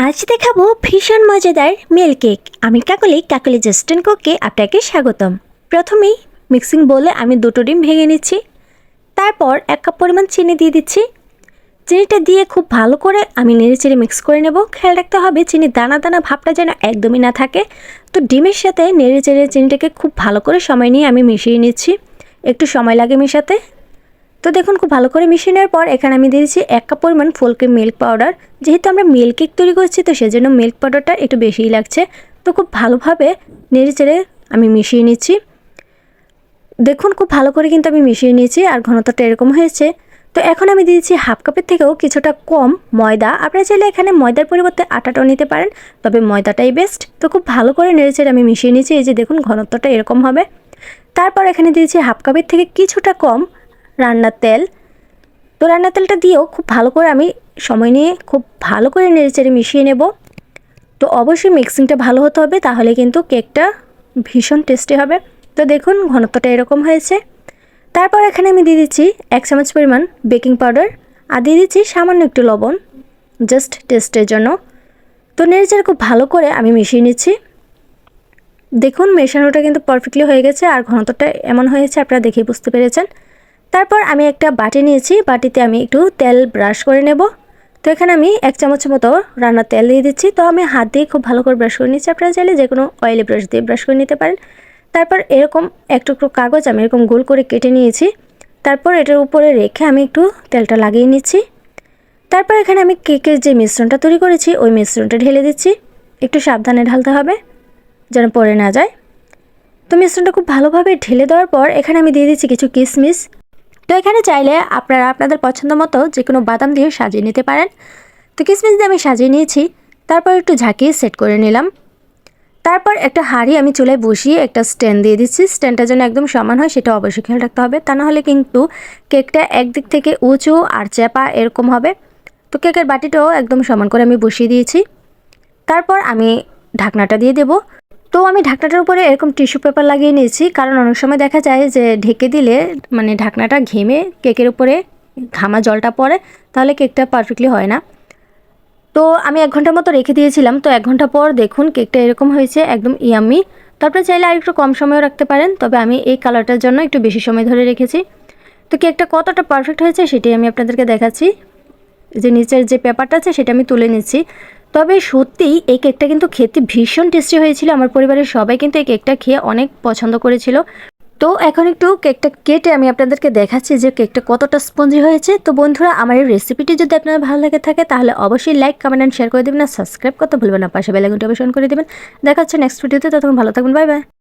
আজ দেখাবো ভীষণ মজাদার মিল্ক কেক। আমি কাকলি জাস্ট এন্ড কুকে আপনাকে স্বাগতম। প্রথমেই মিক্সিং বোলে আমি 2টো ডিম ভেঙে নিচ্ছি। তারপর 1 কাপ পরিমাণ চিনি দিয়ে দিচ্ছি। চিনিটা দিয়ে খুব ভালো করে আমি নেড়েচেড়ে মিক্স করে নেব। খেয়াল রাখতে হবে চিনির দানা দানা ভাবটা যেন একদমই না থাকে। তো ডিমের সাথে নেড়েচেড়ে চিনিটাকে খুব ভালো করে সময় নিয়ে আমি মিশিয়ে নিচ্ছি। একটু সময় লাগে মেশাতে। তো দেখুন খুব ভালো করে মিশিয়ে নেওয়ার পর এখানে আমি দিয়ে দিচ্ছি 1 কাপ পরিমাণ ফুল ক্রিম মিল্ক পাউডার। যেহেতু আমরা মিল্ক কেক তৈরি করছি তো সেজন্য মিল্ক পাউডারটা একটু বেশিই লাগছে। তো খুব ভালোভাবে নেড়েচেড়ে আমি মিশিয়ে নিচ্ছি। দেখুন খুব ভালো করে কিন্তু আমি মিশিয়ে নিয়েছি আর ঘনত্বটা এরকম হয়েছে। তো এখন আমি দিয়েছি 1/2 কাপের থেকেও কিছুটা কম ময়দা। আপনারা চাইলে এখানে ময়দার পরিবর্তে আটাটাও নিতে পারেন, তবে ময়দাটাই বেস্ট। তো খুব ভালো করে নেড়েচেড়ে আমি মিশিয়ে নিয়েছি। এই যে দেখুন ঘনত্বটা এরকম হবে। তারপর এখানে দিয়েছি 1/2 কাপের থেকে কিছুটা কম রান্নার তেল। তো রান্নার তেলটা দিয়েও খুব ভালো করে আমি সময় নিয়ে খুব ভালো করে নেড়েচেড়ে মিশিয়ে নেব। তো অবশ্যই মিক্সিংটা ভালো হতে হবে, তাহলে কিন্তু কেকটা ভীষণ টেস্টি হবে। তো দেখুন ঘনত্বটা এরকম হয়েছে। তারপর এখানে আমি দিয়ে দিচ্ছি 1 চামচ পরিমাণ বেকিং পাউডার আর দিয়ে দিচ্ছি সামান্য একটু লবণ, জাস্ট টেস্টের জন্য। তো নেড়েচেড়ে খুব ভালো করে আমি মিশিয়ে নিচ্ছি। দেখুন মেশানোটা কিন্তু পারফেক্টলি হয়ে গেছে আর ঘনত্বটা এমন হয়েছে আপনারা দেখেই বুঝতে পেরেছেন। তারপর আমি একটা বাটি নিয়েছি, বাটিতে আমি একটু তেল ব্রাশ করে নেব। তো এখানে আমি 1 চামচ মতো রান্নার তেল দিয়ে দিচ্ছি। তো আমি হাত দিয়ে খুব ভালো করে ব্রাশ করে নিচ্ছি। আপনারা চাইলে যে কোনো অয়েলি ব্রাশ দিয়ে ব্রাশ করে নিতে পারেন। তারপর এরকম এক টুকরো কাগজ আমি এরকম গোল করে কেটে নিয়েছি। তারপর এটার উপরে রেখে আমি একটু তেলটা লাগিয়ে নিচ্ছি। তারপর এখানে আমি কেকের যে মিশ্রণটা তৈরি করেছি ওই মিশ্রণটা ঢেলে দিচ্ছি। একটু সাবধানে ঢালতে হবে যেন পড়ে না যায়। তো মিশ্রণটা খুব ভালোভাবে ঢেলে দেওয়ার পর এখানে আমি দিয়ে দিচ্ছি কিছু কিশমিশ। তো এখানে চাইলে আপনারা আপনাদের পছন্দ মতো যে কোনো বাদাম দিয়ে সাজিয়ে নিতে পারেন। তো কিশমিশ দিয়ে আমি সাজিয়ে নিয়েছি। তারপর একটু ঝাঁকিয়ে সেট করে নিলাম। তারপর একটা হাঁড়ি আমি চুলায় বসিয়ে একটা স্ট্যান্ড দিয়ে দিচ্ছি। স্ট্যান্ডটা যেন একদম সমান হয় সেটা অবশ্যই খেয়াল রাখতে হবে, তা নাহলে কিন্তু কেকটা একদিক থেকে উঁচু আর চাপা এরকম হবে। তো কেকের বাটিটাও একদম সমান করে আমি বসিয়ে দিয়েছি। তারপর আমি ঢাকনাটা দিয়ে দেব। তো আমি ঢাকনাটার উপরে এরকম টিস্যু পেপার লাগিয়ে নিয়েছি, কারণ অনেক সময় দেখা যায় যে ঢেকে দিলে মানে ঢাকনাটা ঘেমে কেকের উপরে ঘামা জলটা পড়ে, তাহলে কেকটা পারফেক্টলি হয় না। তো আমি 1 ঘন্টার মতো রেখে দিয়েছিলাম। তো 1 ঘন্টা পর দেখুন কেকটা এরকম হয়েছে, একদম ইয়াম্মি। তারপরে চাইলে আর একটু কম সময়ও রাখতে পারেন, তবে আমি এই কালারটার জন্য একটু বেশি সময় ধরে রেখেছি। তো কেকটা কতটা পারফেক্ট হয়েছে সেটাই আমি আপনাদেরকে দেখাচ্ছি। যে নিচের যে পেপারটা আছে সেটা আমি তুলে নিচ্ছি। তবে সত্যিই এই কেকটা কিন্তু খেতে ভীষণ টেস্টি হয়েছিল। আমার পরিবারের সবাই কিন্তু এই কেকটা খেয়ে অনেক পছন্দ করেছিল। তো এখন একটু কেকটা কেটে আমি আপনাদেরকে দেখাচ্ছি যে কেকটা কতটা স্পঞ্জি হয়েছে। তো বন্ধুরা, আমার এই রেসিপিটি যদি আপনাদের ভালো লাগে থাকে তাহলে অবশ্যই লাইক, কমেন্ট অ্যান্ড শেয়ার করে দেবেন আর সাবস্ক্রাইব করতে ভুলবেন না। পাশে বেল আইকনটি অবশ্যই অন করে দেবেন। দেখা হচ্ছে নেক্সট ভিডিওতে। ততক্ষণ ভালো থাকবেন। Bye bye.